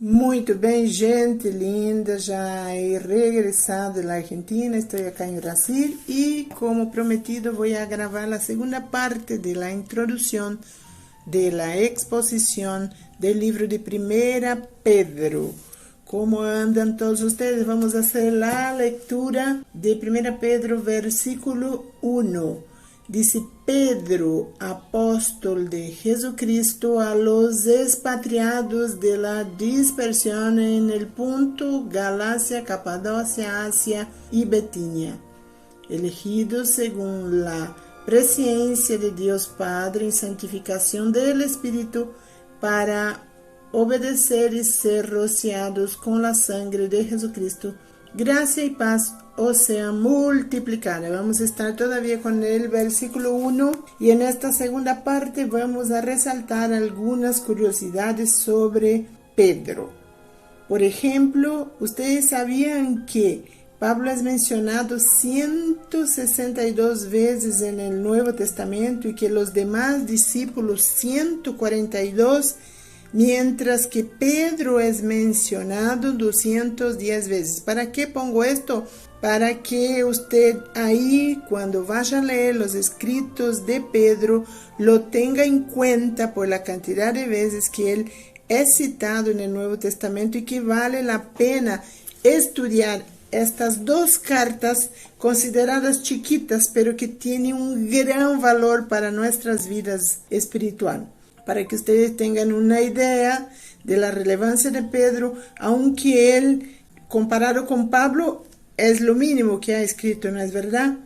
Muito bem, gente linda, já he regresado da Argentina, estou aqui em Brasil e, como prometido, vou gravar a segunda parte da introdução da exposição do livro de 1 Pedro. Como andam todos vocês? Vamos fazer a leitura de 1 Pedro, versículo 1. Dice: Pedro, apóstol de Jesucristo, a los expatriados de la dispersión en el Ponto, Galacia, Capadocia, Asia y Bitinia, elegidos según la presciencia de Dios Padre en santificación del Espíritu, para obedecer y ser rociados con la sangre de Jesucristo. Gracia y paz os sea multiplicada. Vamos a estar todavía con el versículo 1 y en esta segunda parte vamos a resaltar algunas curiosidades sobre Pedro. Por ejemplo, ustedes sabían que Pablo es mencionado 162 veces en el Nuevo Testamento y que los demás discípulos 142, mientras que Pedro es mencionado 210 veces. ¿Para qué pongo esto? Para que usted ahí, cuando vaya a leer los escritos de Pedro, lo tenga en cuenta por la cantidad de veces que él es citado en el Nuevo Testamento y que vale la pena estudiar estas dos cartas consideradas chiquitas, pero que tienen un gran valor para nuestras vidas espirituales. Para que ustedes tengan una idea de la relevancia de Pedro, aunque él, comparado con Pablo, es lo mínimo que ha escrito, ¿no es verdad?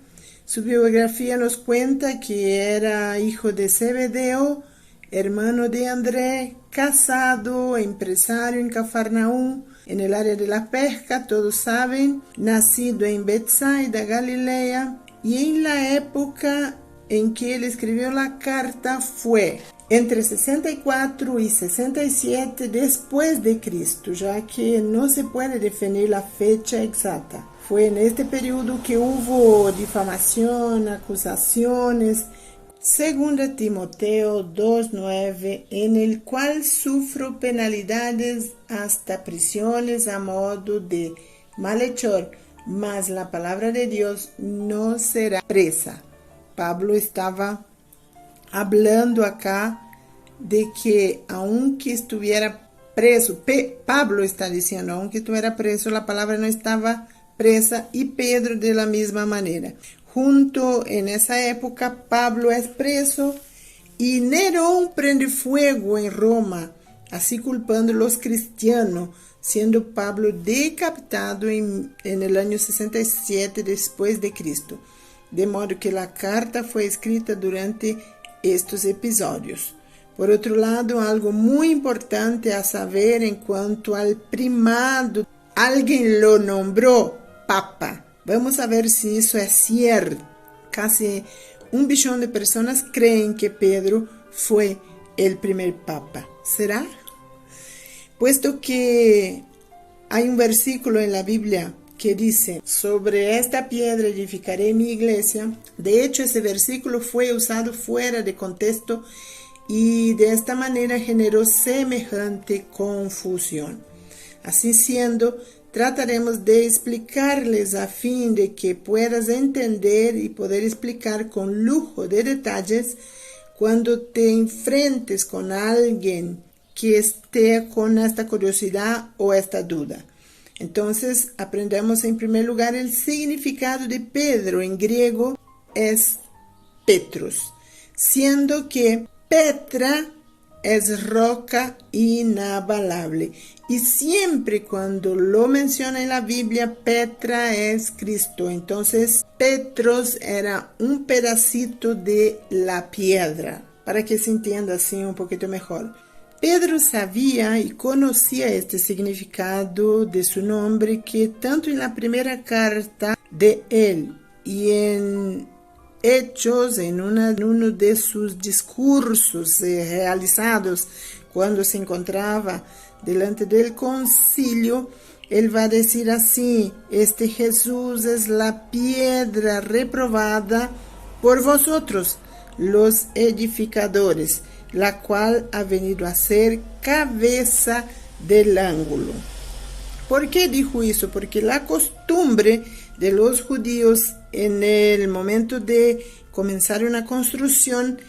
Su biografía nos cuenta que era hijo de Zebedeo, hermano de Andrés, casado, empresario en Cafarnaúm, en el área de la pesca, todos saben, nacido en Betsaida, Galilea, y en la época en que él escribió la carta fue entre 64 y 67 después de Cristo, ya que no se puede definir la fecha exacta. Fue en este periodo que hubo difamación, acusaciones, 2 Timoteo 2:9, en el cual sufro penalidades hasta prisiones a modo de malhechor, mas la palabra de Dios no será presa. Pablo estaba hablando acá de que aunque estuviera preso, Pablo está diciendo, aunque estuviera preso, la palabra no estaba presa, y Pedro de la misma manera. Junto en esa época, Pablo es preso y Nerón prende fuego en Roma, así culpando a los cristianos, siendo Pablo decapitado en el año 67 después de Cristo. De modo que la carta fue escrita durante estos episodios. Por otro lado, algo muy importante a saber en cuanto al primado, alguien lo nombró Papa. Vamos a ver si eso es cierto. Casi 1 billón de personas creen que Pedro fue el primer Papa. ¿Será? Puesto que hay un versículo en la Biblia que dice: sobre esta piedra edificaré mi iglesia. De hecho, ese versículo fue usado fuera de contexto y de esta manera generó semejante confusión. Así siendo, trataremos de explicarles a fin de que puedas entender y poder explicar con lujo de detalles cuando te enfrentes con alguien que esté con esta curiosidad o esta duda. Entonces, aprendemos en primer lugar el significado de Pedro. En griego es Petros, siendo que Petra es roca inabalable. Y siempre cuando lo menciona en la Biblia, Petra es Cristo. Entonces, Petros era un pedacito de la piedra, para que se entienda así un poquito mejor. Pedro sabía y conocía este significado de su nombre, que tanto en la primera carta de él y en Hechos, en uno de sus discursos realizados cuando se encontraba delante del concilio, él va a decir así: este Jesús es la piedra reprobada por vosotros, los edificadores, la cual ha venido a ser cabeza del ángulo. ¿Por qué dijo eso? Porque la costumbre de los judíos en el momento de comenzar una construcción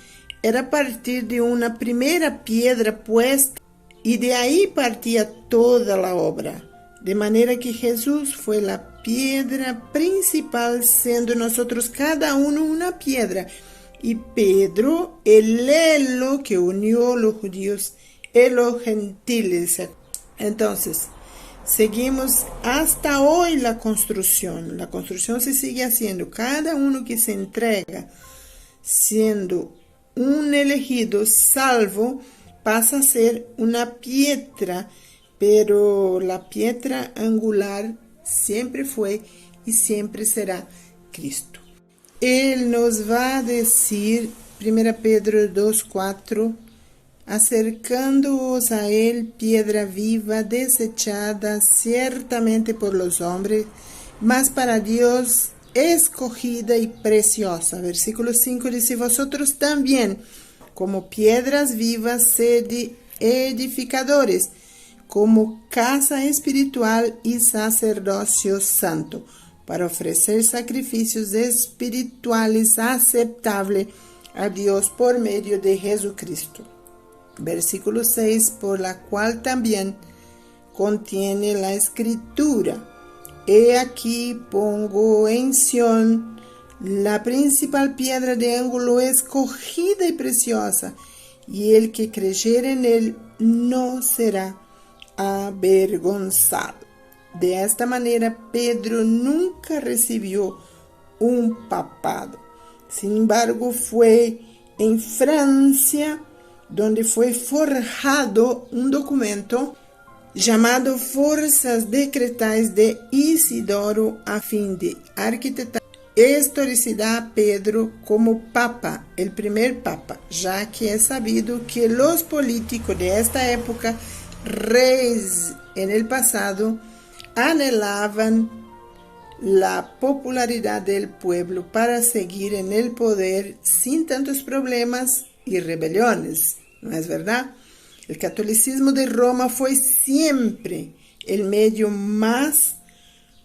era partir de una primera piedra puesta y de ahí partía toda la obra. De manera que Jesús fue la piedra principal, siendo nosotros cada uno una piedra. Y Pedro, el elo que unió los judíos y los gentiles. Entonces, seguimos hasta hoy la construcción. La construcción se sigue haciendo. Cada uno que se entrega siendo un elegido salvo pasa a ser una piedra, pero la piedra angular siempre fue y siempre será Cristo. Él nos va a decir, 1 Pedro 2:4, acercándoos a él, piedra viva, desechada ciertamente por los hombres, mas para Dios escogida y preciosa. Versículo 5 dice, vosotros también, como piedras vivas, sed edificadores, como casa espiritual y sacerdocio santo, para ofrecer sacrificios espirituales aceptables a Dios por medio de Jesucristo. Versículo 6, por la cual también contiene la escritura. He aquí pongo en Sión la principal piedra de ángulo escogida y preciosa, y el que creyere en él no será avergonzado. De esta manera, Pedro nunca recibió un papado. Sin embargo, fue en Francia donde fue forjado un documento llamado Forças Decretais de Isidoro a fin de arquitectar historicidad a Pedro como papa, el primer papa, ya que es sabido que los políticos de esta época, reyes en el pasado, anhelaban la popularidad del pueblo para seguir en el poder sin tantos problemas y rebeliones, ¿no es verdad? El catolicismo de Roma fue siempre el medio más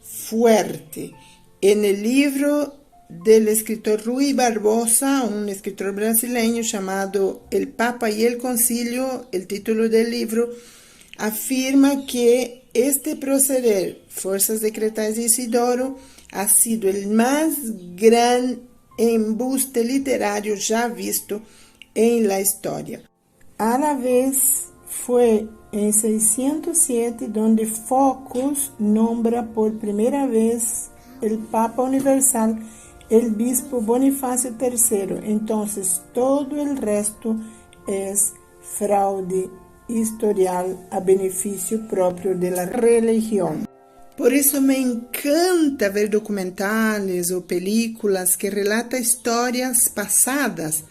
fuerte. En el libro del escritor Rui Barbosa, un escritor brasileño llamado El Papa y el Concilio, el título del libro, afirma que este proceder, Forças Decretais de Isidoro, ha sido el más gran embuste literario ya visto en la historia. A la vez fue en 607 donde Focus nombra por primera vez el Papa Universal, el Bispo Bonifacio III. Entonces todo el resto es fraude historial a beneficio propio de la religión. Por eso me encanta ver documentales o películas que relatan historias pasadas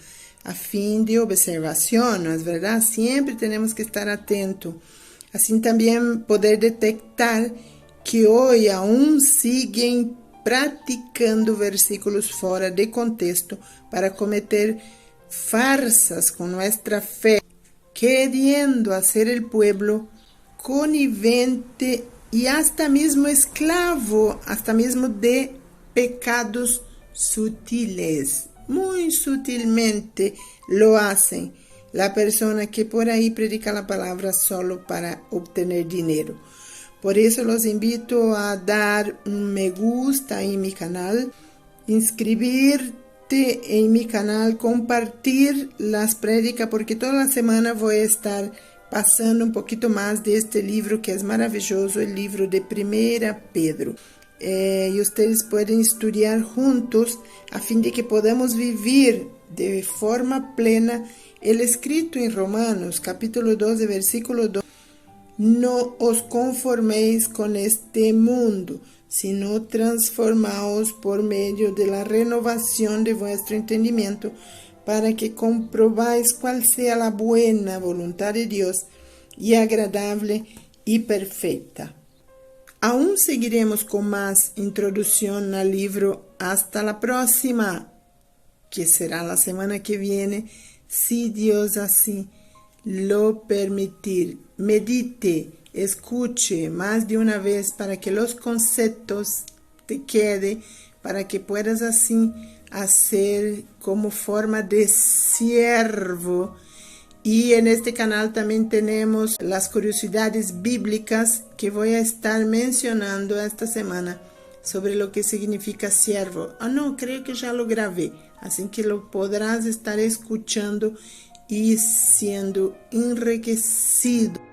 a fin de observación, ¿no es verdad? Siempre tenemos que estar atentos. Así también poder detectar que hoy aún siguen practicando versículos fuera de contexto para cometer farsas con nuestra fe, queriendo hacer el pueblo connivente y hasta mismo esclavo, hasta mismo de pecados sutiles. Muy sutilmente lo hacen la persona que por ahí predica la palabra solo para obtener dinero. Por eso los invito a dar un me gusta en mi canal, inscribirte en mi canal, compartir las prédicas, porque toda la semana voy a estar pasando un poquito más de este libro que es maravilloso, el libro de 1 Pedro. Y ustedes pueden estudiar juntos a fin de que podamos vivir de forma plena el escrito en Romanos, capítulo 12, versículo 2. No os conforméis con este mundo, sino transformaos por medio de la renovación de vuestro entendimiento, para que comprobáis cuál sea la buena voluntad de Dios y agradable y perfecta. Aún seguiremos con más introducción al libro hasta la próxima, que será la semana que viene, si Dios así lo permitir. Medite escuche más de una vez para que los conceptos te queden, para que puedas así hacer como forma de siervo. Y en este canal también tenemos las curiosidades bíblicas que voy a estar mencionando esta semana sobre lo que significa siervo. No, creo que ya lo grabé, así que lo podrás estar escuchando y siendo enriquecido.